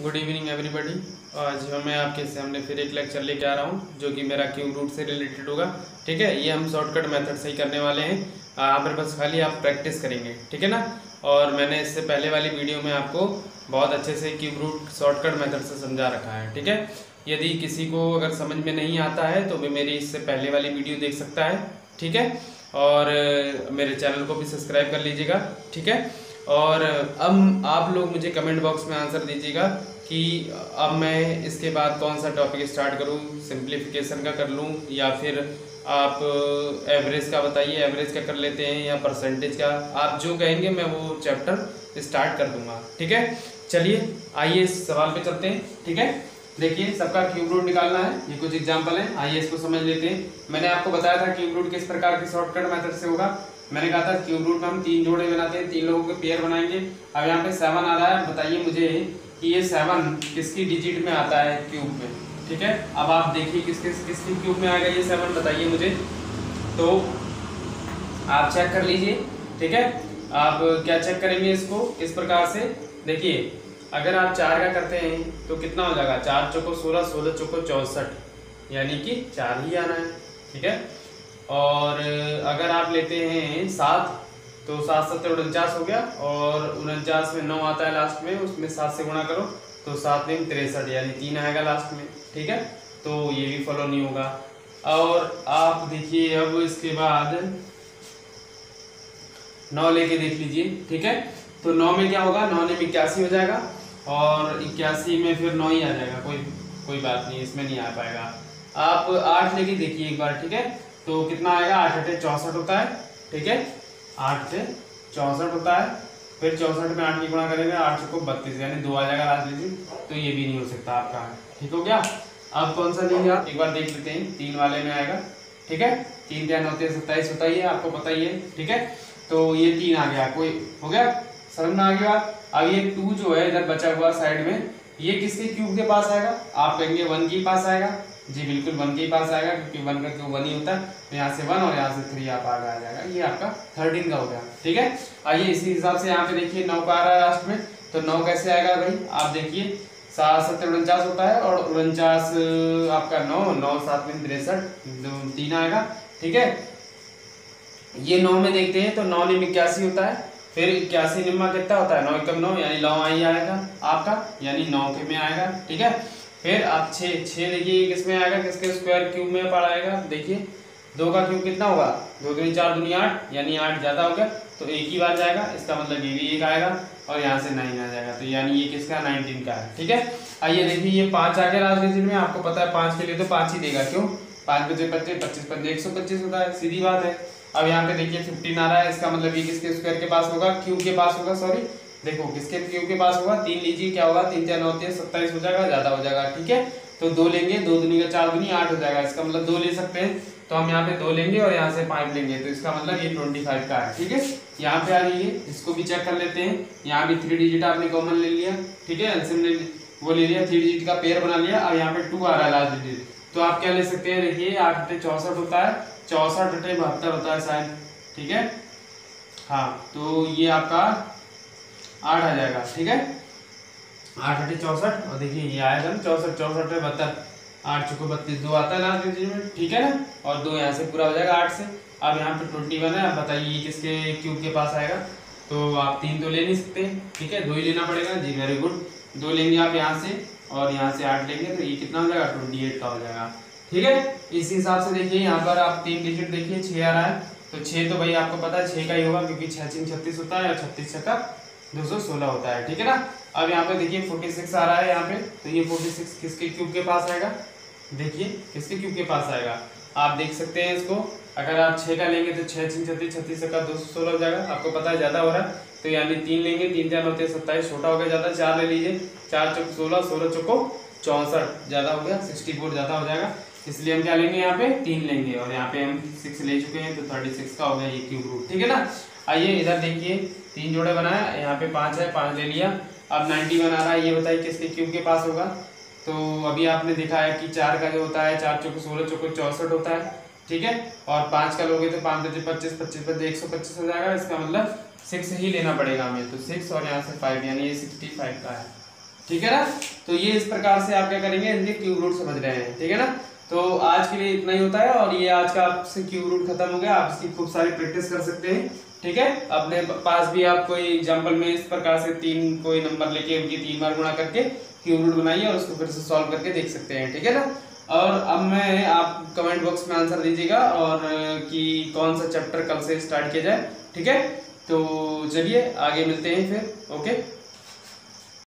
Good evening everybody. आज मैं आपके सामने फिर एक लेक्चर लेके आ रहा हूँ जो कि मेरा क्यूब रूट से रिलेटेड होगा। ठीक है, ये हम शॉर्टकट मेथड से ही करने वाले हैं। यहाँ पर बस खाली आप प्रैक्टिस करेंगे, ठीक है ना। और मैंने इससे पहले वाली वीडियो में आपको बहुत अच्छे से क्यूब रूट शॉर्टकट मेथड से समझा रखा है। ठीक है, यदि किसी को अगर समझ में नहीं आता है तो भी मेरी इससे पहले वाली वीडियो देख सकता है। ठीक है, और मेरे चैनल को भी सब्सक्राइब कर लीजिएगा। ठीक है, और अब आप लोग मुझे कमेंट बॉक्स में आंसर दीजिएगा कि अब मैं इसके बाद कौन सा टॉपिक स्टार्ट करूं, सिंप्लीफिकेशन का कर लूं या फिर आप एवरेज का बताइए, एवरेज का कर लेते हैं या परसेंटेज का। आप जो कहेंगे मैं वो चैप्टर स्टार्ट कर दूंगा। ठीक है, चलिए आइए इस सवाल पे चलते हैं। ठीक है, देखिए सबका क्यूब रूट निकालना है, ये कुछ एग्जांपल है, आइए इसको समझ लेते हैं। मैंने आपको बताया था क्यूब रूट किस प्रकार के शॉर्टकट मेथड से होगा। मैंने कहा था क्यूब रूट में हम 3 जोड़े बनाते हैं, 3 लोगों के पेयर बनाएंगे। अब यहाँ पे 7 आ रहा है, बताइए मुझे कि ये 7 किसकी डिजिट में आता है क्यूब में। ठीक है, अब आप देखिए किसकी क्यूब में आएगा ये 7, बताइए मुझे। तो आप चेक कर लीजिए। ठीक है, आप क्या चेक करेंगे इसको इस प्रकार से, देखिए अगर आप 4 का करते हैं तो कितना हो जाएगा, 4 चौको 16, 16 चौको 64, यानी कि 4 ही आना है। ठीक है, और अगर आप लेते हैं 7 तो 7 7 49 हो गया, और 49 में 9 आता है लास्ट में, उसमें 7 से गुणा करो तो 7 में 63, यानी 3 आएगा लास्ट में। ठीक है, तो ये भी फॉलो नहीं होगा। और आप देखिए अब इसके बाद 9 लेके देख लीजिए। ठीक है, तो 9 में क्या होगा, 9 में 81 हो जाएगा, और 81 में फिर 9 ही आ जाएगा, कोई बात नहीं, इसमें नहीं आ पाएगा। आप 8 लेके देखिए एक बार। ठीक है, तो कितना आएगा, 8 8 64 होता है। ठीक है, 8 से 64 होता है, फिर 64 में 8 की गुणा करेंगे, 8 को 32, यानी 2 आ जाएगा लास्ट डिजिट, तो ये भी नहीं हो सकता आपका। ठीक हो गया, अब कौन सा लेंगे आप एक बार देख लेते हैं, 3 वाले में आएगा। ठीक है, 3 3 9 27 होता ही है, आपको पता ही है। ठीक है, तो ये 3 आ गया, कोई हो गया, समझ में आ गया बात। अब ये 2 जो है इधर बचा हुआ साइड में, ये किसके क्यूब के पास आएगा, आप कहेंगे 1 के पास आएगा। जी बिल्कुल 1 के पास आएगा, क्योंकि 1 का क्यूब 1 ही होता है, तो यहाँ से 1 और यहाँ से 3 आप आगे आ जाएगा, ये आपका 13 का हो गया। ठीक है, आइए इसी हिसाब से यहाँ पे देखिए 9 का आ रहा है लास्ट में, तो 9 कैसे आएगा भाई, आप देखिए 7 7 49 होता है, और 49 आपका 9 9 7 में 63, 3 आएगा। ठीक है, ये 9 में देखते हैं तो 9 में 81 होता है, फिर 81 निम्मा कितना होता है, 9 एकम 9, यानी 9 ही आएगा आपका, यानी 9 के में आएगा। ठीक है, फिर आप 6 देखिए किस में आएगा, किसके स्क्वायर क्यूब में पड़ाएगा, देखिए 2 का क्यूब कितना होगा, 2 दूनी 4 दूनी 8, यानी 8 ज्यादा हो गया, तो एक ही बार जाएगा, इसका मतलब ये भी एक आएगा, और यहाँ से 9 आ जाएगा, तो यानी ये किसका 19 का है। ठीक है, आइए देखिए ये 5 आ गया लास्ट डिजिट में, आपको पता है 5 के लिए तो 5 ही देगा, क्यों, 5 बचे 25, 25 पंजे 125 होता है, सीधी बात है। अब यहाँ पे देखिए 15 आ रहा है, इसका मतलब ये किसके स्क्वायर के पास होगा, क्यूब के पास होगा, सॉरी देखो किसके क्यूब के पास होगा, 3 लीजिए, क्या होगा, 3 3 9 27 हो जाएगा, ज्यादा हो जाएगा। ठीक है, तो 2 लेंगे, 2 दूनी का 4 दूनी 8 हो जाएगा, इसका मतलब 2 ले सकते हैं, तो हम यहाँ पे 2 लेंगे और यहाँ से 5 लेंगे, तो इसका मतलब ये 25 का है। ठीक है, यहाँ पे आ जाइए, इसको भी चेक कर लेते हैं, यहाँ भी 3 डिजिट आपने कॉमन ले लिया। ठीक है, एलसीएम ने वो ले लिया, 3 डिजिट का पेयर बना लिया। अब यहाँ पे 2 आ रहा है लास्ट डिजिट, तो आप क्या ले सकते हैं, देखिए 8 8 64 होता है, 64 8 72 होता है शायद। ठीक है, हाँ, तो ये आपका 8 आ जाएगा। ठीक है, 8 8 64, और देखिए ये आएगा ना 64 64 72, 8 चौको 32, 2 आता है लास्ट डिजिट में। ठीक है ना, और 2 यहाँ से पूरा हो जाएगा 8 से। अब यहाँ पे 21 है, अब बताइए ये किसके क्यूब के पास आएगा, तो आप 3 तो ले नहीं सकते। ठीक है, 2 ही लेना पड़ेगा, जी वेरी गुड, 2 लेंगे आप यहाँ से, और यहाँ से 8 लेंगे, तो ये कितना हो जाएगा, 28 का हो जाएगा। ठीक है, इसी हिसाब से देखिए यहाँ पर आप 3 डिजिट देखिए, 6 आ रहा है, तो 6 तो भाई आपको पता है 6 का ही होगा, क्योंकि 6 6 36 होता है, और 36 6 का 216 होता है। ठीक है ना, अब यहाँ पे देखिए 46 आ रहा है यहाँ पे, तो ये 46 किसके क्यूब के पास आएगा, देखिए किसके क्यूब के पास आएगा, आप देख सकते हैं इसको, अगर आप 6 का लेंगे तो 6 6 36 36 का 216 हो जाएगा, आपको पता है ज्यादा हो रहा है, तो यानी 3 लेंगे, 3 3 होते 27, छोटा हो गया ज्यादा, 4 ले लीजिए, 4 चौक 16, 16 चौको 64, ज्यादा हो गया, 64 ज्यादा हो जाएगा, इसलिए हम क्या लेंगे, यहाँ पे 3 लेंगे, और यहाँ पे हम 6 ले चुके हैं, तो 36 का हो गया ये क्यूब रूट। ठीक है ना, आइए इधर देखिए 3 जोड़े बनाया, यहाँ पे 5 है, 5 ले लिया। अब 90 बना रहा है, ये बताइए किसके क्यूब के पास होगा, तो अभी आपने देखा है कि 4 का जो होता है, 4 चौको 16 चौको 64 होता है। ठीक है, और 5 का लोगे तो 5 बचे 25 25 बचे 125 हो जाएगा, इसका मतलब 6 ही लेना पड़ेगा हमें, तो 6 और यहाँ से 5, यानी ये 65 का है। ठीक है ना। तो ये इस प्रकार से आप क्या करेंगे, इनके क्यूब रूट समझ रहे हैं, ठीक है ना। तो आज के लिए इतना ही होता है, और ये आज का आपसे क्यूब रूट खत्म हो गया। आप इसकी खूब सारी प्रैक्टिस कर सकते हैं, ठीक है। अपने पास भी आप कोई एग्जाम्पल में इस प्रकार से 3 कोई नंबर लेके उनकी 3 बार गुणा करके क्यूब रूट बनाइए और उसको फिर से सॉल्व करके देख सकते हैं, ठीक है ना। और अब मैं आप कमेंट बॉक्स में आंसर दीजिएगा और कि कौन सा चैप्टर कल से स्टार्ट किया जाए, ठीक है। तो चलिए आगे मिलते हैं फिर, ओके।